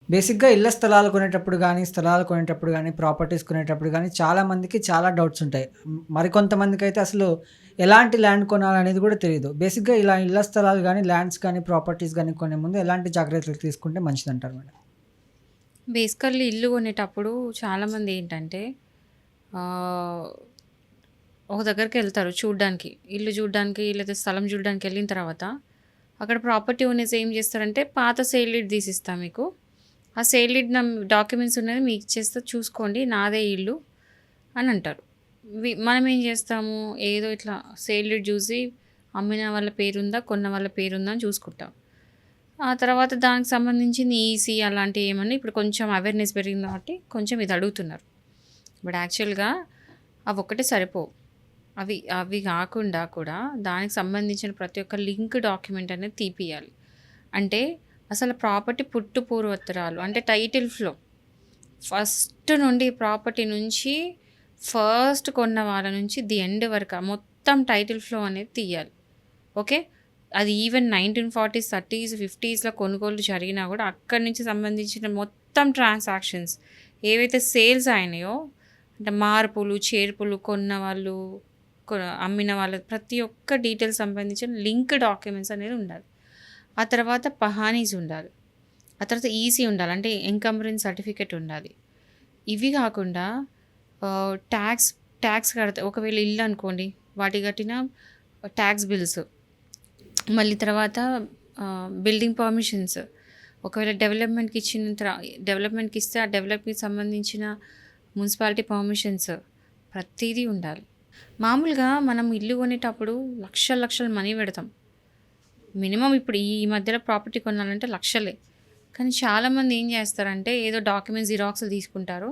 బేసిక్‌గా ఇళ్ల స్థలాలు కొనేటప్పుడు గానీ, స్థలాలు కొనేటప్పుడు గానీ, ప్రాపర్టీస్ కొనేటప్పుడు గానీ, చాలా మందికి చాలా డౌట్స్ ఉంటాయి. మరికొంతమందికైతే అసలు ఎలాంటి ల్యాండ్ కొనాలనేది గూడా తెలీదు. బేసిక్‌గా ఇలా ఇళ్ల స్థలాలు గానీ, ల్యాండ్స్ గానీ, ప్రాపర్టీస్ గానీ కొనే ముందు ఎలాంటి జాగ్రత్తలు తీసుకుంటే మంచిదంటారు మేడం? బేసికల్లీ ఇల్లు కొనేటప్పుడు చాలామంది ఏంటంటే ఆహ్, ఒక దగ్గరికెళ్తారు చూడ్డానికి. ఇల్లు చూడ్డానికి లేదా స్థలం చూడ్డానికి ఎళ్ళిన తర్వాత, అక్కడ ప్రాపర్టీ ఓనర్స్ ఏం చేస్తారంటే, పాత సేల్ డీడ్ తీసిస్తా మీకు. ఆ సేల్ డీడ్ డాక్యుమెంట్స్ ఉన్నది మీకు ఇచ్చేస్తా చూసుకోండి నాదే ఇల్లు అని అంటారు. మనం ఏం చేస్తాము, ఏదో ఇట్లా సేల్ డీడ్ చూసి అమ్మిన వాళ్ళ పేరుందా, కొన్న వాళ్ళ పేరుందా అని చూసుకుంటాం. ఆ తర్వాత దానికి సంబంధించింది ఈసీ అలాంటివి ఏమన్నా ఇప్పుడు కొంచెం అవేర్‌నెస్ పెరిగింది కాబట్టి కొంచెం ఇది అడుగుతున్నారు. బట్ యాక్చువల్‌గా అవొక్కటే సరిపోవు. అవి అవి గాకుండా కూడా దానికి సంబంధించిన ప్రతి ఒక్క లింక్ డాక్యుమెంట్ అనేది తీపియాలి. అంటే అసలు ప్రాపర్టీ పుట్టు పూర్వోత్తరాలు అంటే టైటిల్ ఫ్లో ఫస్ట్ నుండి ప్రాపర్టీ నుంచి ఫస్ట్ కొన్న వాళ్ళ నుంచి ది ఎండ్ వరకు మొత్తం టైటిల్ ఫ్లో అనేది తీయాలి. ఓకే. అది ఈవెన్ 1940స్, 30స్, 50స్‌లో కొనుగోలు జరిగినా గూడా అక్కడి నుంచి సంబంధించిన మొత్తం ట్రాన్సాక్షన్స్ ఏవైతే సేల్స్ అయినాయో అంటే మార్పులు, చేర్పులు, కొన్నవాళ్ళు, కొ అమ్మిన వాళ్ళ ప్రతి ఒక్క డీటెయిల్స్ సంబంధించిన లింక్ డాక్యుమెంట్స్ అనేది ఉండాలి. ఆ తర్వాత పహానీస్ ఉండాలి. ఆ తర్వాత ఈసీ ఉండాలి. అంటే ఎన్కంబరెన్స్ సర్టిఫికేట్ ఉండాలి. ఇవి గాకుండా ట్యాక్స్ ట్యాక్స్ కడతా ఒకవేళ ఇల్లు అనుకోండి, వాటికి కట్టిన ట్యాక్స్ బిల్స్. మళ్ళీ తర్వాత బిల్డింగ్ పర్మిషన్స్. ఒకవేళ డెవలప్‌మెంట్‌కి ఇస్తే ఆ డెవలప్‌కి సంబంధించిన మున్సిపాలిటీ పర్మిషన్స్ ప్రతీదీ ఉండాలి. మామూలుగా మనం ఇల్లు కొనేటప్పుడు లక్షలు లక్షలు మనీ పెడతాం. మినిమమ్ ఇప్పుడు ఈ మధ్యలో ప్రాపర్టీ కొనాలంటే లక్షలే. కానీ చాలామంది ఏం చేస్తారంటే ఏదో డాక్యుమెంట్స్ జిరాక్స్‌లు తీసుకుంటారు.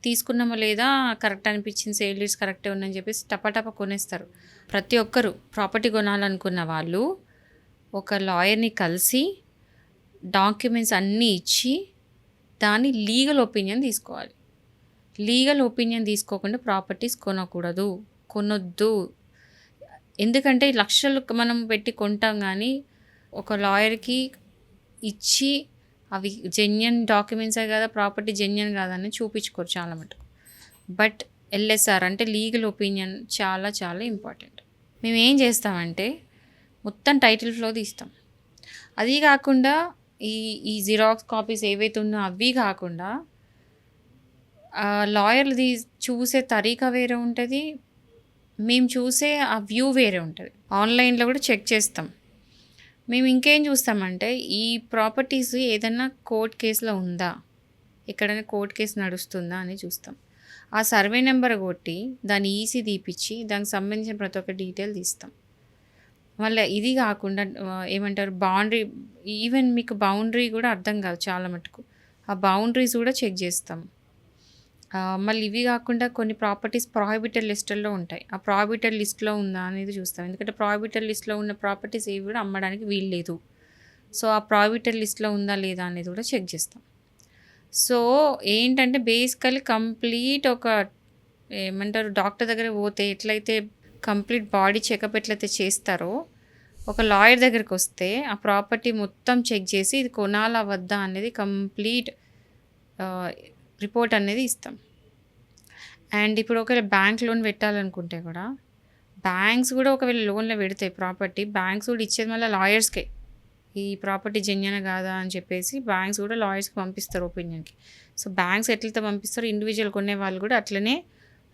తీసుకున్నామా లేదా కరెక్ట్ అనిపించింది సేల్ డీడ్స్ కరెక్టే ఉందని చెప్పేసి టపటపా కొనేస్తారు. ప్రతి ఒక్కరు ప్రాపర్టీ కొనాలనుకున్న వాళ్ళు ఒక లాయర్‌ని కలిసి డాక్యుమెంట్స్ అన్నీ ఇచ్చి దాని లీగల్ ఒపీనియన్ తీసుకోవాలి. లీగల్ ఒపీనియన్ తీసుకోకుండా ప్రాపర్టీస్ కొనకూడదు. కొనొద్దు. ఎందుకంటే లక్షలు మనం పెట్టి కొంటాం గానీ, ఒక లాయర్‌కి ఇచ్చి అవి జెన్యూన్ డాక్యుమెంట్సే కదా! ప్రాపర్టీ జెన్యూన్ కాదని చూపించుకోరు చాలా మటుకు. బట్ ఎల్ఎస్ఆర్ అంటే లీగల్ ఒపీనియన్ చాలా చాలా ఇంపార్టెంట్. మేమేం చేస్తామంటే మొత్తం టైటిల్ ఫ్లో తీస్తాం. అది కాకుండా ఈ ఈ జిరాక్స్ కాపీస్ ఏవైతే ఉన్నాయో అవి కాకుండా లాయర్‌లది చూసే తరీకా వేరే ఉంటది. మేము చూసే ఆ వ్యూ వేరే ఉంటది. ఆన్‌లైన్‌లో కూడా చెక్ చేస్తాం. మేము ఇంకేం చూస్తామంటే ఈ ప్రాపర్టీస్ ఏదన్నా కోర్ట్ కేస్‌లో ఉందా? ఎక్కడైనా కోర్ట్ కేస్ నడుస్తుందా అని చూస్తాం. ఆ సర్వే నెంబర్ కొట్టి దాని ఈసీ తీపిచ్చి దానికి సంబంధించిన ప్రతి ఒక్క డీటెయిల్ తీస్తాం. మళ్ళా ఇది కాకుండా ఏమంటారు బౌండరీ ఈవెన్ మీకు బౌండరీ కూడా అర్థం కాదు చాలా మటుకు. ఆ బౌండరీస్ కూడా చెక్ చేస్తాం. మళ్ళీ ఇవి కాకుండా కొన్ని ప్రాపర్టీస్ ప్రొహిబిటెడ్ లిస్టుల్లో ఉంటాయి. ఆ ప్రొహిబిటెడ్ లిస్ట్‌లో ఉందా అనేది చూస్తాం. ఎందుకంటే ప్రొహిబిటెడ్ లిస్ట్‌లో ఉన్న ప్రాపర్టీస్ ఏవి కూడా అమ్మడానికి వీల్లేదు. సో, ఆ ప్రొహిబిటెడ్ లిస్ట్‌లో ఉందా లేదా అనేది కూడా చెక్ చేస్తాం. సో, ఏంటంటే బేసికల్లీ కంప్లీట్ ఒక ఏమంటారు డాక్టర్ దగ్గరికి పోతే ఎట్లయితే కంప్లీట్ బాడీ చెకప్ ఎట్లయితే చేస్తారో, ఒక లాయర్ దగ్గరికొస్తే ఆ ప్రాపర్టీ మొత్తం చెక్ చేసి ఇది కొనాలా వద్దా అనేది కంప్లీట్ ఆహ్, రిపోర్ట్ అనేది ఇస్తాం. అండ్ ఇప్పుడు ఒకవేళ బ్యాంక్ లోన్ పెట్టాలనుకుంటే కూడా, బ్యాంక్స్ కూడా ఒకవేళ లోన్‌లో పెడతాయి ప్రాపర్టీ. బ్యాంక్స్ కూడా ఇచ్చేది మళ్ళీ లాయర్స్‌కే. ఈ ప్రాపర్టీ జెన్యూనా కాదా అని చెప్పేసి బ్యాంక్స్ కూడా లాయర్స్‌కి పంపిస్తారు ఒపీనియన్‌కి. సో, బ్యాంక్స్ ఎట్లయితే పంపిస్తారో ఇండివిడ్యువల్ కొనేవాళ్ళు కూడా అట్లనే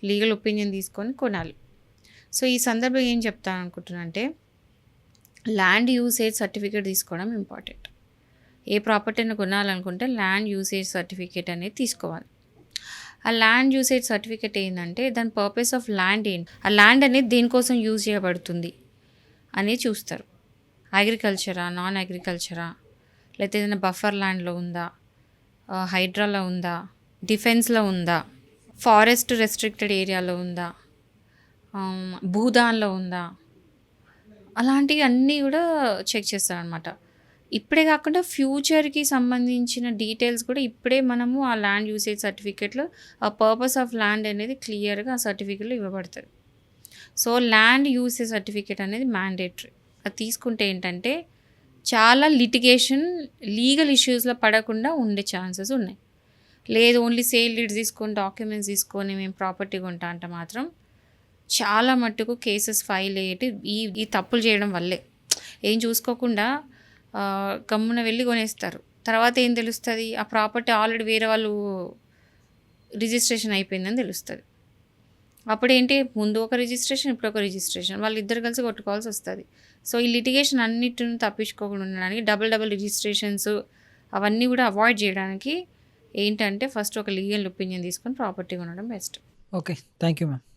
లీగల్ ఒపీనియన్ తీసుకొని కొనాలి. సో, ఈ సందర్భంగా ఏం చెప్తాననుకుంటున్నా అంటే, ల్యాండ్ యూసేజ్ సర్టిఫికేట్ తీసుకోవడం ఇంపార్టెంట్. ఏ ప్రాపర్టీని కొనాలనుకుంటే ల్యాండ్ యూసేజ్ సర్టిఫికేట్ అనేది తీసుకోవాలి. ఆ ల్యాండ్ యూసేజ్ సర్టిఫికేట్ ఏందంటే దాని పర్పస్ ఆఫ్ ల్యాండ్ ఏంటి? ఆ ల్యాండ్ అనేది దేనికోసం యూజ్ చేయబడుతుంది అని చూస్తారు. అగ్రికల్చరా? నాన్ అగ్రికల్చరా? లేకపోతే ఏదైనా బఫర్ ల్యాండ్‌లో ఉందా? హైడ్రాలో ఉందా? డిఫెన్స్‌లో ఉందా? ఫారెస్ట్ రెస్ట్రిక్టెడ్ ఏరియాలో ఉందా? భూదాన్‌లో ఉందా? అలాంటివి అన్నీ కూడా చెక్ చేస్తారనమాట. ఇప్పుడే కాకుండా ఫ్యూచర్‌కి సంబంధించిన డీటెయిల్స్ కూడా ఇప్పుడే మనము ఆ ల్యాండ్ యూసేజ్ సర్టిఫికేట్‌లో ఆ పర్పస్ ఆఫ్ ల్యాండ్ అనేది క్లియర్‌గా ఆ సర్టిఫికేట్‌లో ఇవ్వబడతది. సో, ల్యాండ్ యూసేజ్ సర్టిఫికేట్ అనేది మ్యాండేటరీ. అది తీసుకుంటే ఏంటంటే చాలా లీగల్ ఇష్యూస్‌లో పడకుండా ఉండే ఛాన్సెస్ ఉన్నాయి. లేదు ఓన్లీ సేల్ డీడ్స్ తీసుకొని, డాక్యుమెంట్స్ తీసుకొని మేము ప్రాపర్టీ కొంటా అంటే మాత్రం చాలా మట్టుకు కేసెస్ ఫైల్ అయ్యేటి ఈ తప్పులు చేయడం వల్లే. ఏం చూసుకోకుండా గమ్మున వెళ్ళి కొనేస్తారు. తర్వాత ఏం తెలుస్తది? ఆ ప్రాపర్టీ ఆల్రెడీ వేరే వాళ్ళు రిజిస్ట్రేషన్ అయిపోయిందని తెలుస్తది. అప్పుడేంటి ముందు ఒక రిజిస్ట్రేషన్, ఇప్పుడు ఒక రిజిస్ట్రేషన్. వాళ్ళిద్దరు కలిసి కొట్టుకోవాల్సొస్తది. సో, ఈ లిటిగేషన్ అన్నిటిని తప్పించుకోకుండా ఉండడానికి డబుల్ రిజిస్ట్రేషన్స్ అవన్నీ కూడా అవాయిడ్ చేయడానికి ఏంటంటే ఫస్ట్ ఒక లీగల్ ఒపీనియన్ తీసుకొని ప్రాపర్టీ కొనడం best. Okay. Thank you ma'am.